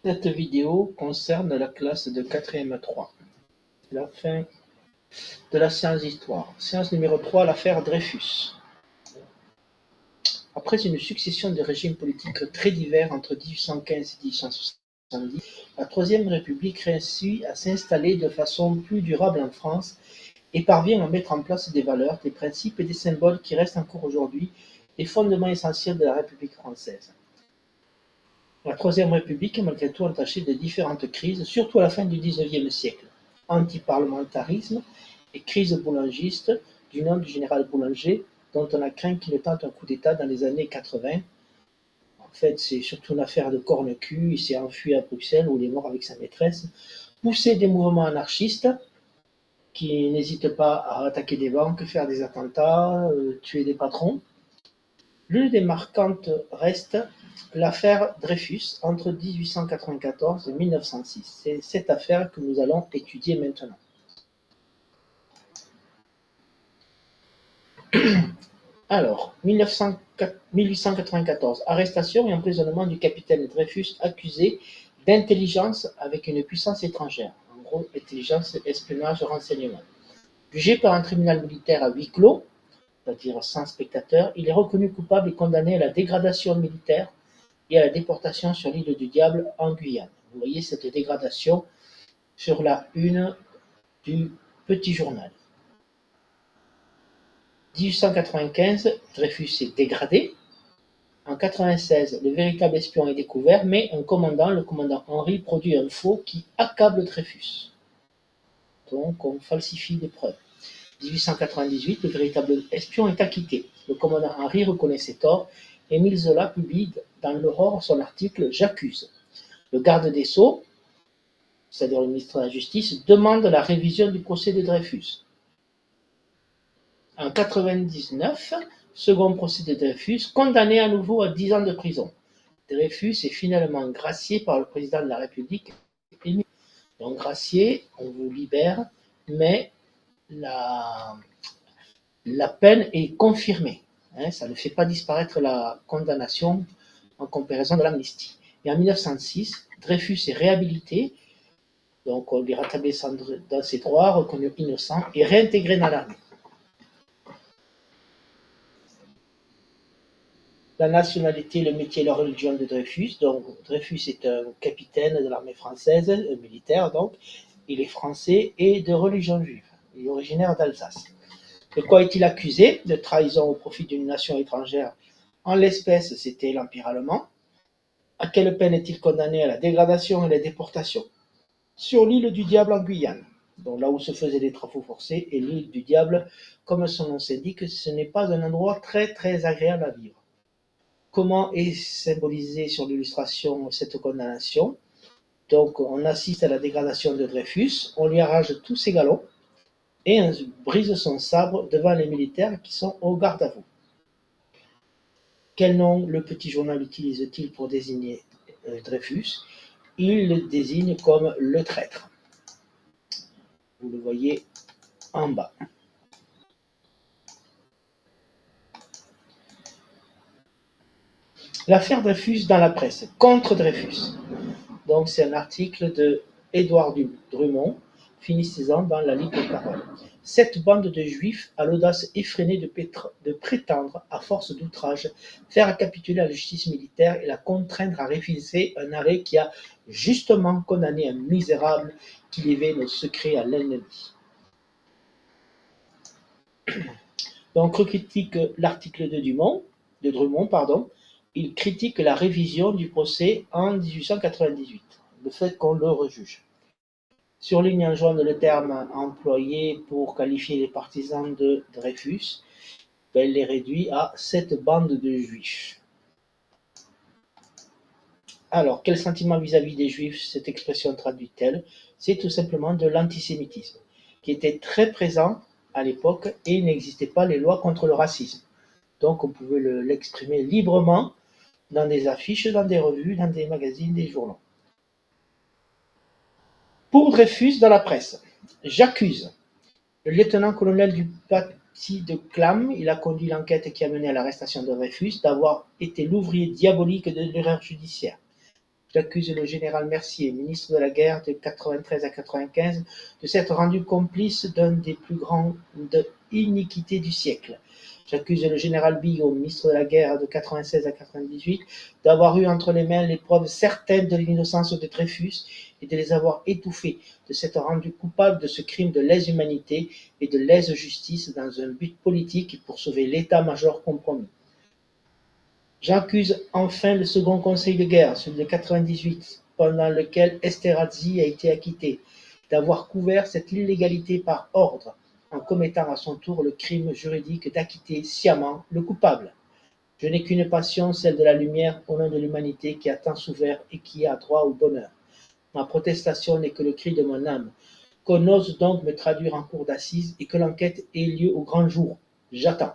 Cette vidéo concerne la classe de 4e 3, la fin de la séance d'histoire. Séance numéro 3, l'affaire Dreyfus. Après une succession de régimes politiques très divers entre 1815 et 1870, la Troisième République réussit à s'installer de façon plus durable en France et parvient à mettre en place des valeurs, des principes et des symboles qui restent encore aujourd'hui les fondements essentiels de la République française. La Troisième République est malgré tout entachée de différentes crises, surtout à la fin du XIXe siècle. Antiparlementarisme et crise boulangiste, du nom du général Boulanger, dont on a craint qu'il ne tente un coup d'État dans les années 80. En fait, c'est surtout une affaire de corne-cul, il s'est enfui à Bruxelles où il est mort avec sa maîtresse. Poussé des mouvements anarchistes qui n'hésitent pas à attaquer des banques, faire des attentats, tuer des patrons. L'une des marquantes reste l'affaire Dreyfus entre 1894 et 1906. C'est cette affaire que nous allons étudier maintenant. Alors, 1894, arrestation et emprisonnement du capitaine Dreyfus accusé d'intelligence avec une puissance étrangère. En gros, intelligence, espionnage, renseignement. Jugé par un tribunal militaire à huis clos, c'est-à-dire sans spectateurs, il est reconnu coupable et condamné à la dégradation militaire et à la déportation sur l'île du Diable en Guyane. Vous voyez cette dégradation sur la une du Petit Journal. 1895, Dreyfus est dégradé. En 1996, le véritable espion est découvert, mais un commandant, le commandant Henry, produit un faux qui accable Dreyfus. Donc on falsifie des preuves. 1898, le véritable espion est acquitté. Le commandant Henry reconnaît ses torts. Émile Zola publie dans l'Aurore son article « J'accuse ». Le garde des Sceaux, c'est-à-dire le ministre de la Justice, demande la révision du procès de Dreyfus. En 1999, second procès de Dreyfus, condamné à nouveau à 10 ans de prison. Dreyfus est finalement gracié par le président de la République. Donc gracié, on vous libère, mais la peine est confirmée. Ça ne fait pas disparaître la condamnation en comparaison de l'amnistie. Et en 1906, Dreyfus est réhabilité, donc on lui rétablit dans ses droits, reconnu innocent et réintégré dans l'armée. La nationalité, le métier et la religion de Dreyfus. Donc Dreyfus est un capitaine de l'armée française, un militaire donc. Il est français et de religion juive. Il est originaire d'Alsace. De quoi est-il accusé? De trahison au profit d'une nation étrangère. En l'espèce, c'était l'Empire allemand. À quelle peine est-il condamné? À la dégradation et la déportation sur l'île du Diable en Guyane, donc là où se faisaient les travaux forcés. Et l'île du Diable, comme son nom s'indique, ce n'est pas un endroit très très agréable à vivre. Comment est symbolisée sur l'illustration cette condamnation? Donc on assiste à la dégradation de Dreyfus, on lui arrache tous ses galons et on brise son sabre devant les militaires qui sont au garde à vous. Quel nom le Petit Journal utilise-t-il pour désigner Dreyfus? Il le désigne comme le traître. Vous le voyez en bas. L'affaire Dreyfus dans la presse, contre Dreyfus. Donc c'est un article de Édouard Drummond, finissant dans la Ligue des Paroles. Cette bande de juifs a l'audace effrénée de prétendre, à force d'outrage, faire capituler la justice militaire et la contraindre à refuser un arrêt qui a justement condamné un misérable qui livrait nos secrets à l'ennemi. Donc, critique l'article de Drummond, il critique la révision du procès en 1898, le fait qu'on le rejuge. Surligne en jaune le terme employé pour qualifier les partisans de Dreyfus, il les réduit à cette bande de juifs. Alors, quel sentiment vis-à-vis des juifs cette expression traduit-elle? C'est tout simplement de l'antisémitisme, qui était très présent à l'époque et il n'existait pas les lois contre le racisme. Donc on pouvait l'exprimer librement dans des affiches, dans des revues, dans des magazines, des journaux. Pour Dreyfus dans la presse, j'accuse le lieutenant-colonel du parti de Clam, il a conduit l'enquête qui a mené à l'arrestation de Dreyfus, d'avoir été l'ouvrier diabolique de l'erreur judiciaire. J'accuse le général Mercier, ministre de la Guerre de 93 à 95, de s'être rendu complice d'une des plus grandes iniquités du siècle. J'accuse le général Billot, ministre de la Guerre de 96 à 98, d'avoir eu entre les mains les preuves certaines de l'innocence de Dreyfus et de les avoir étouffées, de s'être rendu coupable de ce crime de lèse-humanité et de lèse-justice dans un but politique pour sauver l'état-major compromis. J'accuse enfin le second conseil de guerre, celui de 98, pendant lequel Esterhazy a été acquitté, d'avoir couvert cette illégalité par ordre, en commettant à son tour le crime juridique d'acquitter sciemment le coupable. Je n'ai qu'une passion, celle de la lumière, au nom de l'humanité qui a tant souffert et qui a droit au bonheur. Ma protestation n'est que le cri de mon âme. Qu'on ose donc me traduire en cour d'assises et que l'enquête ait lieu au grand jour. J'attends.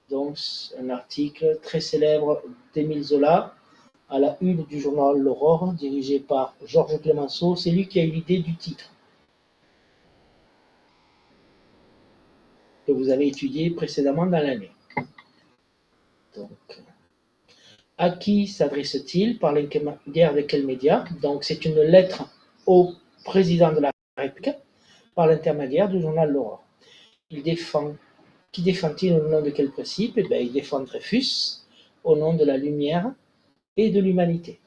Donc, un article très célèbre d'Émile Zola, à la une du journal L'Aurore, dirigé par Georges Clemenceau. C'est lui qui a eu l'idée du titre, que vous avez étudié précédemment dans l'année. Donc, à qui s'adresse-t-il? Par l'intermédiaire de quel média? Donc, c'est une lettre au président de la République par l'intermédiaire du journal L'Aurore. Qui défend-il au nom de quel principe? Eh bien, il défend Dreyfus au nom de la lumière et de l'humanité.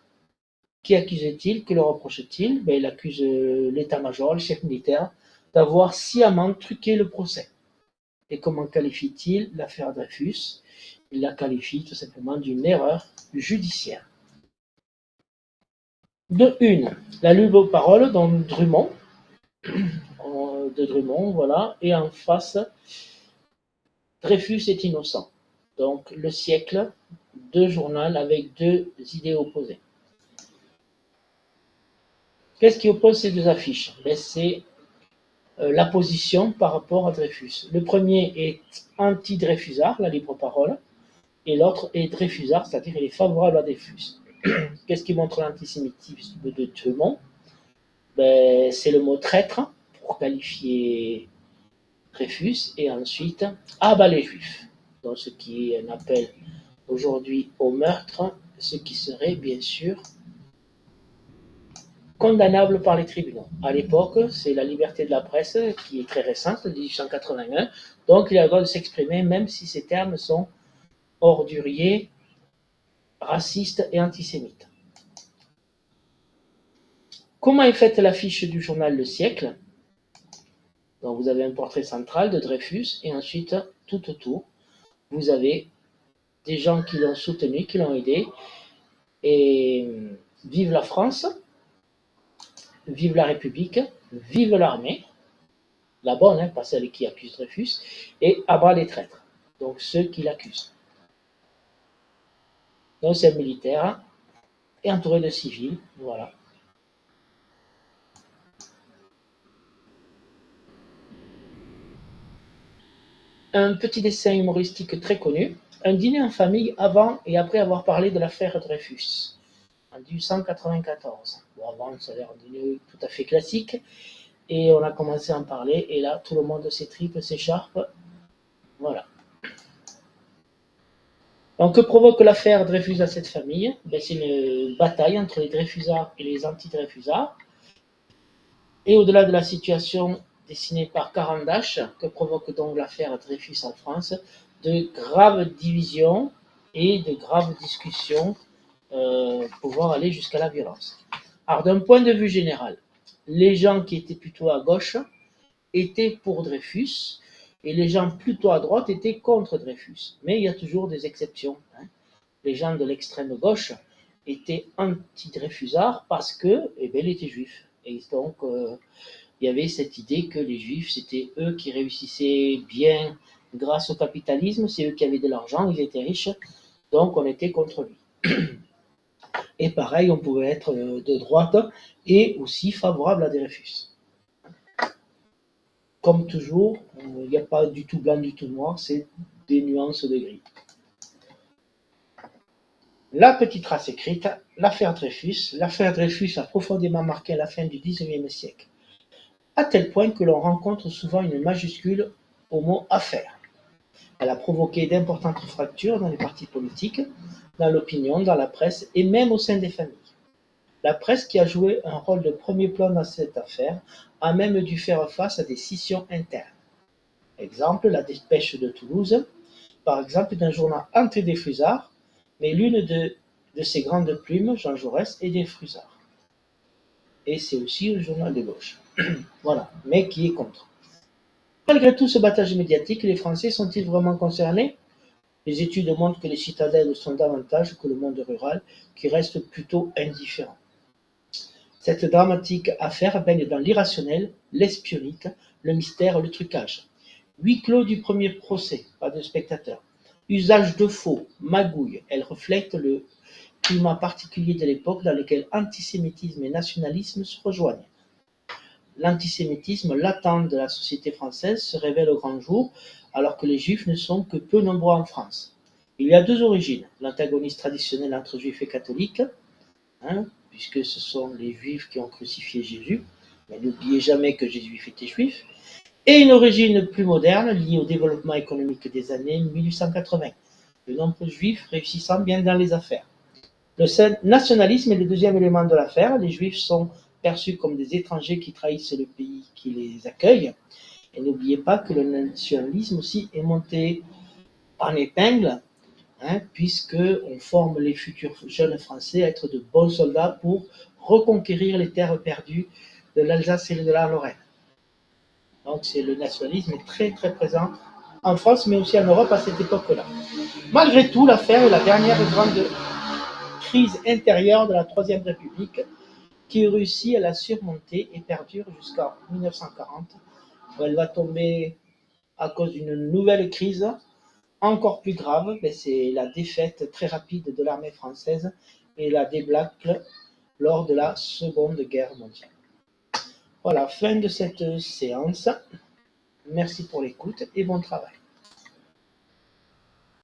Qui accuse-t-il? Que le reproche-t-il? Ben, il accuse l'état-major, le chef militaire, d'avoir sciemment truqué le procès. Et comment qualifie-t-il l'affaire Dreyfus? Il la qualifie tout simplement d'une erreur judiciaire. De une, la libre parole de Drummond, voilà, et en face, Dreyfus est innocent. Donc, le siècle, deux journaux avec deux idées opposées. Qu'est-ce qui oppose ces deux affiches? Ben, c'est la position par rapport à Dreyfus. Le premier est anti-Dreyfusard, la libre parole, et l'autre est Dreyfusard, c'est-à-dire il est favorable à Dreyfus. Qu'est-ce qui montre l'antisémitisme de Drummond? Ben, c'est le mot traître pour qualifier Dreyfus, et ensuite abat les juifs, donc ce qui est un appel aujourd'hui au meurtre, ce qui serait bien sûr condamnable par les tribunaux. À l'époque, c'est la liberté de la presse qui est très récente, de 1881, donc il a le droit de s'exprimer même si ces termes sont orduriers, racistes et antisémites. Comment est faite l'affiche du journal Le Siècle? Donc vous avez un portrait central de Dreyfus et ensuite, tout autour, vous avez des gens qui l'ont soutenu, qui l'ont aidé, et vive la France, vive la République, vive l'armée, la bonne, hein, pas celle qui accuse Dreyfus, et abat les traîtres, donc ceux qui l'accusent. Donc c'est un militaire et entouré de civils, voilà. Un petit dessin humoristique très connu, un dîner en famille avant et après avoir parlé de l'affaire Dreyfus, en 1894. Bon, avant, ça a l'air un dîner tout à fait classique, et on a commencé à en parler, et là, tout le monde s'étripe, s'écharpe, voilà. Donc, que provoque l'affaire Dreyfus à cette famille? Ben, c'est une bataille entre les Dreyfusards et les anti-Dreyfusards, et au-delà de la situation dessinée par Carandache, que provoque donc l'affaire Dreyfus en France, de graves divisions et de graves discussions pouvant aller jusqu'à la violence. Alors, d'un point de vue général, les gens qui étaient plutôt à gauche étaient pour Dreyfus et les gens plutôt à droite étaient contre Dreyfus. Mais il y a toujours des exceptions, hein. Les gens de l'extrême gauche étaient anti-Dreyfusards parce que, eh bien, il était juif. Et donc, il y avait cette idée que les juifs, c'était eux qui réussissaient bien grâce au capitalisme, c'est eux qui avaient de l'argent, ils étaient riches, donc on était contre lui. Et pareil, on pouvait être de droite et aussi favorable à Dreyfus. Comme toujours, il n'y a pas du tout blanc, du tout noir, c'est des nuances de gris. La petite trace écrite, l'affaire Dreyfus. L'affaire Dreyfus a profondément marqué la fin du XIXe siècle, à tel point que l'on rencontre souvent une majuscule au mot affaire. Elle a provoqué d'importantes fractures dans les partis politiques, dans l'opinion, dans la presse et même au sein des familles. La presse, qui a joué un rôle de premier plan dans cette affaire, a même dû faire face à des scissions internes. Exemple, la Dépêche de Toulouse, par exemple, d'un journal anti-Dreyfusard, mais l'une de ses grandes plumes, Jean Jaurès, est Dreyfusard. Et c'est aussi le journal de gauche. Voilà, mais qui est contre. Malgré tout ce battage médiatique, les Français sont-ils vraiment concernés? Les études montrent que les citadins le sont davantage que le monde rural, qui reste plutôt indifférent. Cette dramatique affaire baigne dans l'irrationnel, l'espionnite, le mystère, le trucage. Huis clos du premier procès, pas de spectateurs. Usage de faux, magouille, elle reflète le climat particulier de l'époque dans lequel antisémitisme et nationalisme se rejoignent. L'antisémitisme latent de la société française se révèle au grand jour, alors que les juifs ne sont que peu nombreux en France. Il y a deux origines, l'antagonisme traditionnel entre juifs et catholiques, puisque ce sont les juifs qui ont crucifié Jésus, mais n'oubliez jamais que Jésus était juif, et une origine plus moderne liée au développement économique des années 1880, de nombreux juifs réussissant bien dans les affaires. Le nationalisme est le deuxième élément de l'affaire. Les juifs sont perçus comme des étrangers qui trahissent le pays qui les accueille. Et n'oubliez pas que le nationalisme aussi est monté en épingle, puisqu'on forme les futurs jeunes Français à être de bons soldats pour reconquérir les terres perdues de l'Alsace et de la Lorraine. Donc le nationalisme est très très présent en France, mais aussi en Europe à cette époque-là. Malgré tout, l'affaire est la dernière grande crise intérieure de la Troisième République, qui réussit à la surmonter et perdure jusqu'en 1940, où elle va tomber à cause d'une nouvelle crise encore plus grave, c'est la défaite très rapide de l'armée française et la débâcle lors de la Seconde Guerre mondiale. Voilà, fin de cette séance. Merci pour l'écoute et bon travail.